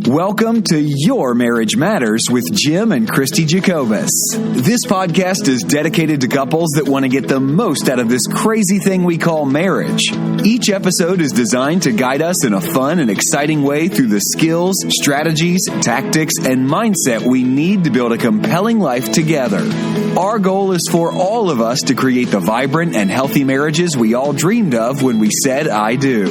Welcome to Your Marriage Matters with Jim and Christie Jacobus. This podcast is dedicated to couples that want to get the most out of this crazy thing we call marriage. Each episode is designed to guide us in a fun and exciting way through the skills, strategies, tactics, and mindset we need to build a compelling life together. Our goal is for all of us to create the vibrant and healthy marriages we all dreamed of when we said I do.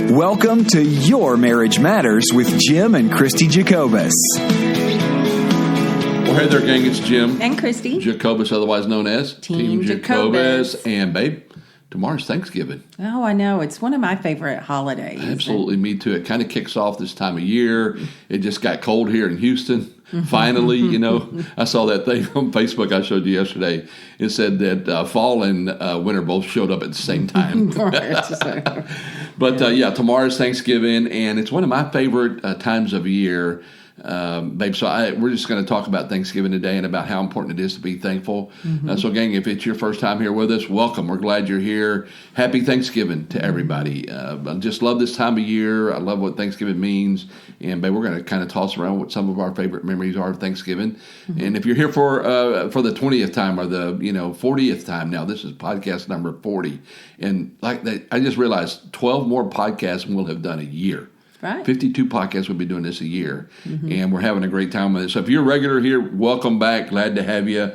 Welcome to Your Marriage Matters with Jim and Christie Jacobus. Well, hey there, gang. It's Jim. And Christie. Jacobus, otherwise known as Team Jacobus. And, babe, tomorrow's Thanksgiving. Oh, I know. It's one of my favorite holidays. Absolutely, me too. It kind of kicks off this time of year. It just got cold here in Houston. Finally, you know, I saw that thing on Facebook I showed you yesterday. It said that fall and winter both showed up at the same time. But, yeah, tomorrow's Thanksgiving, and it's one of my favorite times of year. Babe, so we're just going to talk about Thanksgiving today and about how important it is to be thankful. So, gang, if it's your first time here with us, welcome. We're glad you're here. Happy Thanksgiving to everybody. I just love this time of year. I love what Thanksgiving means. And, babe, we're going to kind of toss around what some of our favorite memories are of Thanksgiving. And if you're here for the 20th time or the 40th time now, this is podcast number 40. And like that, I just realized 12 more podcasts and we'll have done a year. Right. 52 podcasts. We'll be doing this a year, and we're having a great time with it. So if you're a regular here, welcome back. Glad to have you.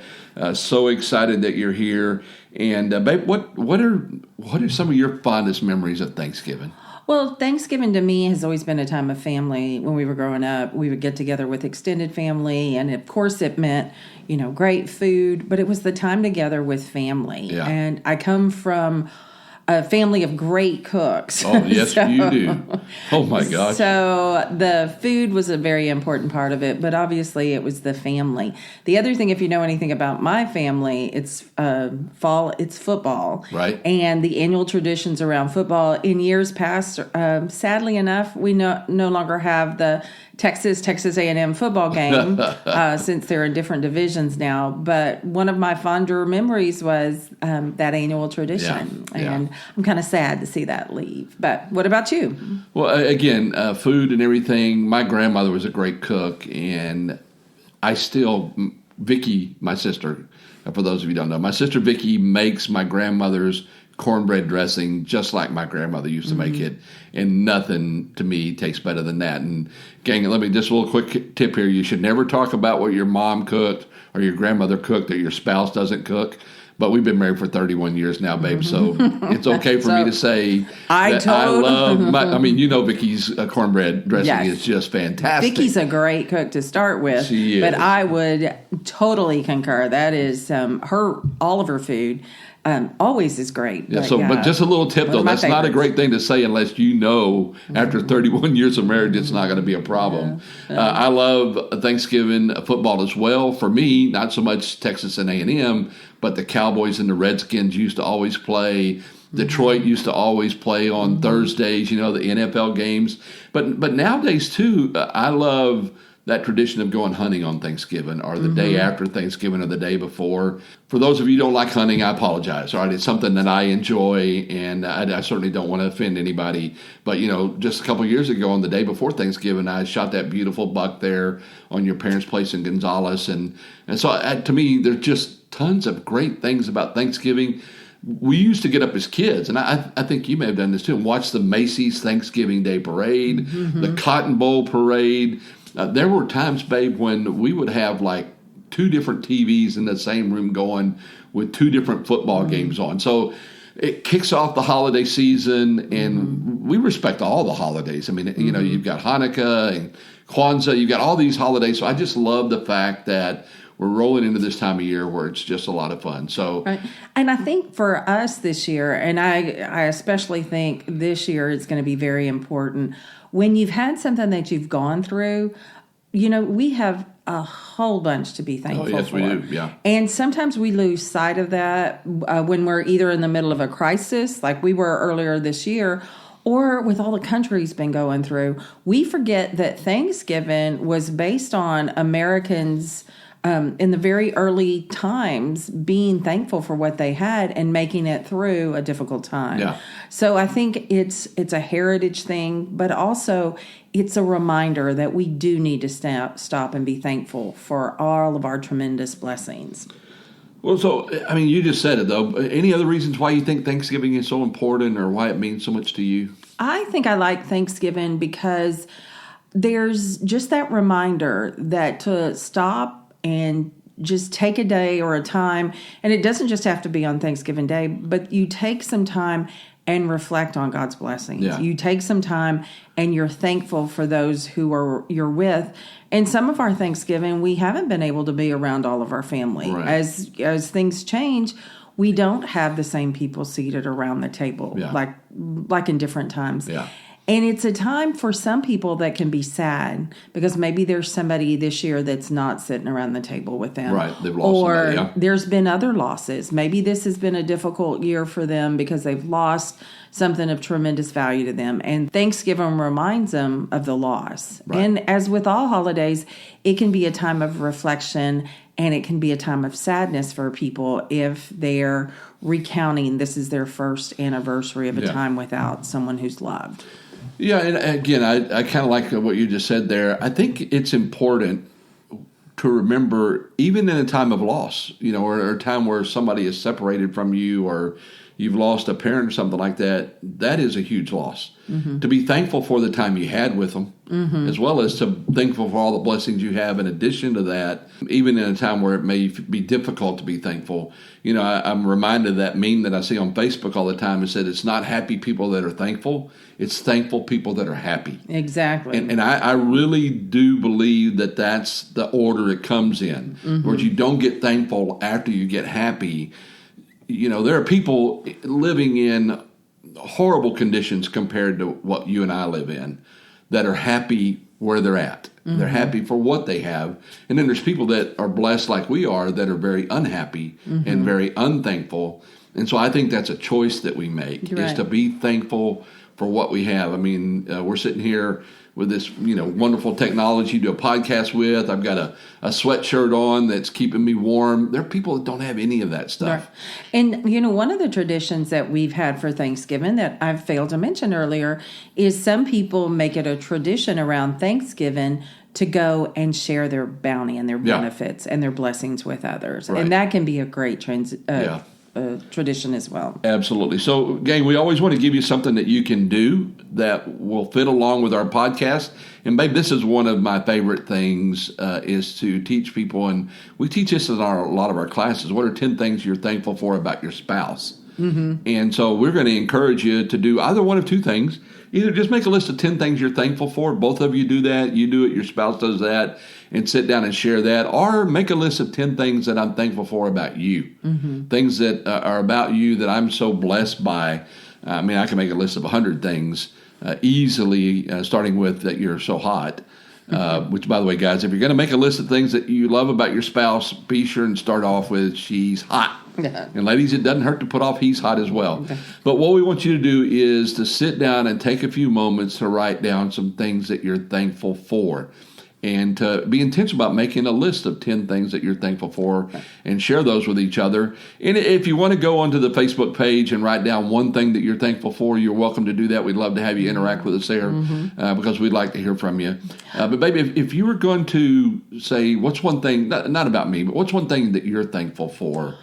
So excited that you're here. And babe, what are some of your fondest memories of Thanksgiving? Well, Thanksgiving to me has always been a time of family. When we were growing up, we would get together with extended family, and of course it meant, great food, but it was the time together with family. Yeah. And I come from a family of great cooks. Oh, yes, you do. Oh, my gosh. So the food was a very important part of it, but obviously it was the family. The other thing, if you know anything about my family, it's football. Right. And the annual traditions around football. In years past, sadly enough, we no longer have the Texas A&M football game since they're in different divisions now. But one of my fonder memories was that annual tradition. Yeah. And I'm kind of sad to see that leave. But what about you? Well, again, food and everything. My grandmother was a great cook, and Vicky, my sister, for those of you who don't know, my sister Vicky makes my grandmother's cornbread dressing just like my grandmother used to make it, and nothing to me tastes better than that. And gang, let me just a little quick tip here: you should never talk about what your mom cooked or your grandmother cooked that your spouse doesn't cook. But we've been married for 31 years now, babe, so it's okay for me to say I love Vicky's cornbread dressing is just fantastic. Vicky's a great cook to start with, she is. But I would totally concur. That is all of her food. Always is great. Yeah, but just a little tip, though. That's not a great thing to say unless after 31 years of marriage, it's not going to be a problem. I love Thanksgiving football as well. For me, not so much Texas and A&M, but the Cowboys and the Redskins used to always play. Detroit used to always play on Thursdays, the NFL games. But nowadays, too, I love that tradition of going hunting on Thanksgiving or the day after Thanksgiving or the day before. For those of you who don't like hunting, I apologize. All right, it's something that I enjoy, and I certainly don't want to offend anybody. But, just a couple of years ago on the day before Thanksgiving, I shot that beautiful buck there on your parents' place in Gonzales. And so to me, there's just tons of great things about Thanksgiving. We used to get up as kids, and I think you may have done this too, and watch the Macy's Thanksgiving Day Parade, the Cotton Bowl Parade. There were times, babe, when we would have like 2 different TVs in the same room going with 2 different football games on. So it kicks off the holiday season, and we respect all the holidays. I mean, you've got Hanukkah and Kwanzaa, you've got all these holidays. So I just love the fact that we're rolling into this time of year where it's just a lot of fun. So, right. And I think for us this year, and I especially think this year is going to be very important. When you've had something that you've gone through, we have a whole bunch to be thankful for. Oh, yes, we do, yeah. And sometimes we lose sight of that when we're either in the middle of a crisis, like we were earlier this year, or with all the country's been going through. We forget that Thanksgiving was based on Americans' in the very early times, being thankful for what they had and making it through a difficult time. Yeah. So I think it's a heritage thing, but also it's a reminder that we do need to stop and be thankful for all of our tremendous blessings. Well, so, I mean, you just said it, though. Any other reasons why you think Thanksgiving is so important or why it means so much to you? I think I like Thanksgiving because there's just that reminder that to stop and just take a day or a time, and it doesn't just have to be on Thanksgiving Day, but you take some time and reflect on God's blessings. Yeah. You take some time and you're thankful for those who you're with. And some of our Thanksgiving, we haven't been able to be around all of our family. Right. As things change, we don't have the same people seated around the table like in different times. Yeah. And it's a time for some people that can be sad because maybe there's somebody this year that's not sitting around the table with them. Right, they've lost somebody, yeah. There's been other losses. Maybe this has been a difficult year for them because they've lost something of tremendous value to them. And Thanksgiving reminds them of the loss. Right. And as with all holidays, it can be a time of reflection and it can be a time of sadness for people if they're recounting this is their first anniversary of a time without someone who's loved. Yeah, and again, I kind of like what you just said there. I think it's important to remember, even in a time of loss, or a time where somebody is separated from you or you've lost a parent or something like that, that is a huge loss. Mm-hmm. To be thankful for the time you had with them, as well as to thankful for all the blessings you have in addition to that, even in a time where it may be difficult to be thankful. I'm reminded of that meme that I see on Facebook all the time. It said, it's not happy people that are thankful, it's thankful people that are happy. Exactly. And I really do believe that that's the order it comes in, where you don't get thankful after you get happy. There are people living in horrible conditions compared to what you and I live in that are happy where they're at. Mm-hmm. They're happy for what they have. And then there's people that are blessed like we are that are very unhappy and very unthankful. And so I think that's a choice that we make, is to be thankful for what we have. I mean, we're sitting here with this, wonderful technology to do a podcast with. I've got a sweatshirt on that's keeping me warm. There are people that don't have any of that stuff. Right. And, one of the traditions that we've had for Thanksgiving that I've failed to mention earlier is some people make it a tradition around Thanksgiving to go and share their bounty and their benefits and their blessings with others. Right. And that can be a great tradition as well. Absolutely. So, gang, we always want to give you something that you can do that will fit along with our podcast. And, babe, this is one of my favorite things is to teach people, and we teach this in a lot of our classes. What are 10 things you're thankful for about your spouse? Mm-hmm. And so we're going to encourage you to do either one of two things. Either just make a list of 10 things you're thankful for. Both of you do that. You do it. Your spouse does that. And sit down and share that. Or make a list of 10 things that I'm thankful for about you. Mm-hmm. Things that are about you that I'm so blessed by. I mean, I can make a list of 100 things easily, starting with that you're so hot. Which, by the way, guys, if you're going to make a list of things that you love about your spouse, be sure and start off with she's hot. And ladies, it doesn't hurt to put off he's hot as well. Okay. But what we want you to do is to sit down and take a few moments to write down some things that you're thankful for. And to be intentional about making a list of 10 things that you're thankful for and share those with each other. And if you want to go onto the Facebook page and write down one thing that you're thankful for, you're welcome to do that. We'd love to have you interact with us there because we'd like to hear from you. But baby, if you were going to say, what's one thing, not about me, but what's one thing that you're thankful for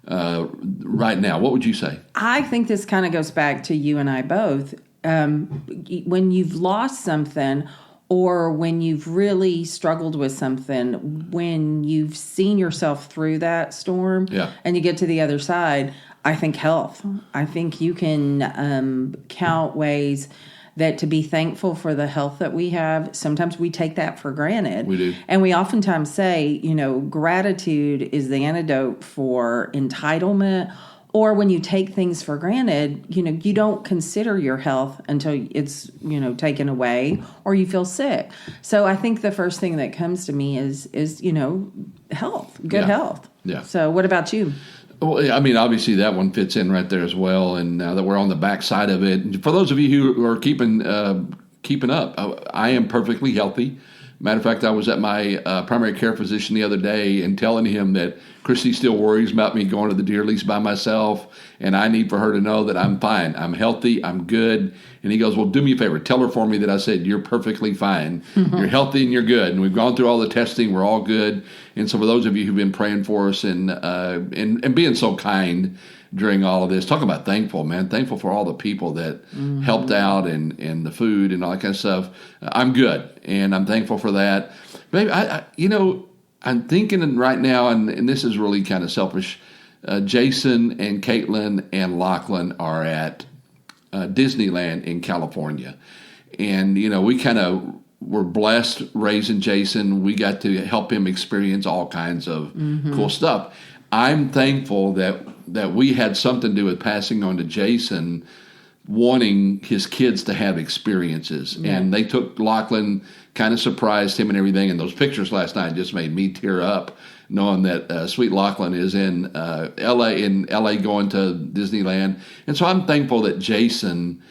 right now, what would you say? I think this kind of goes back to you and I both. When you've lost something, or when you've really struggled with something, when you've seen yourself through that storm and you get to the other side, I think health. I think you can count ways that to be thankful for the health that we have. Sometimes we take that for granted. We do. And we oftentimes say, gratitude is the antidote for entitlement. Or when you take things for granted, you don't consider your health until it's, taken away or you feel sick. So I think the first thing that comes to me is health, good health. Yeah. So what about you? Well, I mean, obviously that one fits in right there as well. And now that we're on the backside of it, for those of you who are keeping up, I am perfectly healthy. Matter of fact, I was at my primary care physician the other day and telling him that Christie still worries about me going to the deer lease by myself, and I need for her to know that I'm fine. I'm healthy. I'm good. And he goes, well, do me a favor. Tell her for me that I said, you're perfectly fine. You're healthy and you're good. And we've gone through all the testing. We're all good. And so for those of you who've been praying for us and being so kind during all of this, talk about thankful, man. Thankful for all the people that helped out and the food and all that kind of stuff. I'm good, and I'm thankful for that. Baby, I'm thinking right now, and this is really kind of selfish, Jason and Caitlin and Lachlan are at Disneyland in California. And, we kind of were blessed raising Jason. We got to help him experience all kinds of cool stuff. I'm thankful that we had something to do with passing on to Jason, wanting his kids to have experiences. Yeah. And they took Lachlan, kind of surprised him and everything. And those pictures last night just made me tear up, knowing that sweet Lachlan is in LA going to Disneyland. And so I'm thankful that Jason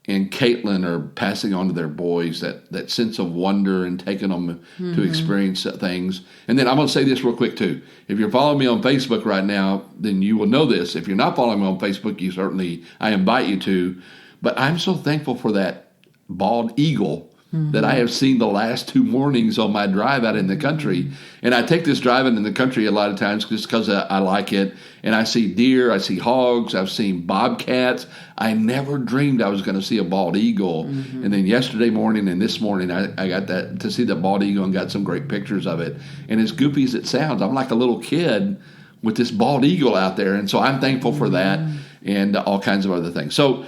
and Caitlin are passing on to their boys that sense of wonder and taking them to experience things. And then I'm going to say this real quick too. If you're following me on Facebook right now, then you will know this. If you're not following me on Facebook, I invite you to. But I'm so thankful for that bald eagle that I have seen the last 2 mornings on my drive out in the country. And I take this driving in the country a lot of times just because I like it. And I see deer, I see hogs, I've seen bobcats. I never dreamed I was going to see a bald eagle. And then yesterday morning and this morning, I got to see the bald eagle and got some great pictures of it. And as goofy as it sounds, I'm like a little kid with this bald eagle out there. And so I'm thankful for that and all kinds of other things. So,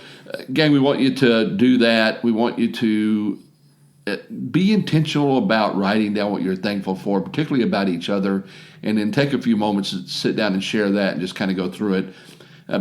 again, we want you to do that. We want you to be intentional about writing down what you're thankful for, particularly about each other, and then take a few moments to sit down and share that and just kind of go through it.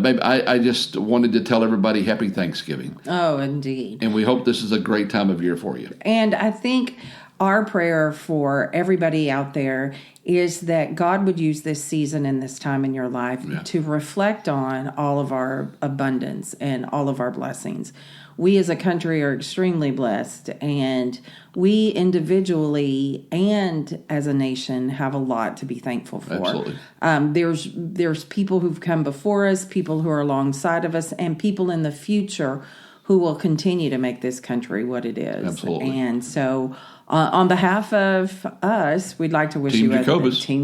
Babe, I just wanted to tell everybody Happy Thanksgiving. Oh, indeed. And we hope this is a great time of year for you. And I think our prayer for everybody out there is that God would use this season and this time in your life to reflect on all of our abundance and all of our blessings. We as a country are extremely blessed, and we individually and as a nation have a lot to be thankful for. Absolutely. There's people who've come before us, people who are alongside of us, and people in the future who will continue to make this country what it is. Absolutely. And so on behalf of us, we'd like to wish Team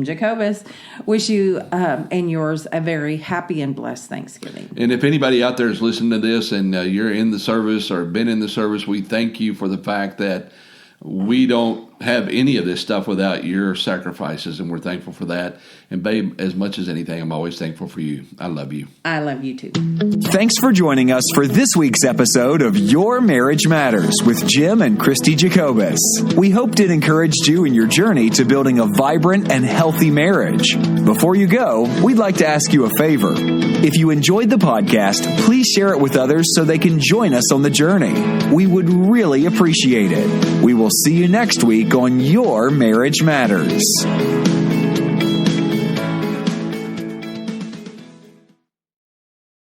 Jacobus, wish you and yours a very happy and blessed Thanksgiving. And if anybody out there is listening to this and you're in the service or been in the service, we thank you for the fact that we don't have any of this stuff without your sacrifices, and we're thankful for that. And babe, as much as anything, I'm always thankful for you. I love you. I love you too. Thanks for joining us for this week's episode of Your Marriage Matters with Jim and Christie Jacobus. We hoped it encouraged you in your journey to building a vibrant and healthy marriage. Before you go, we'd like to ask you a favor. If you enjoyed the podcast, please share it with others so they can join us on the journey. We would really appreciate it. We will see you next week on Your Marriage Matters.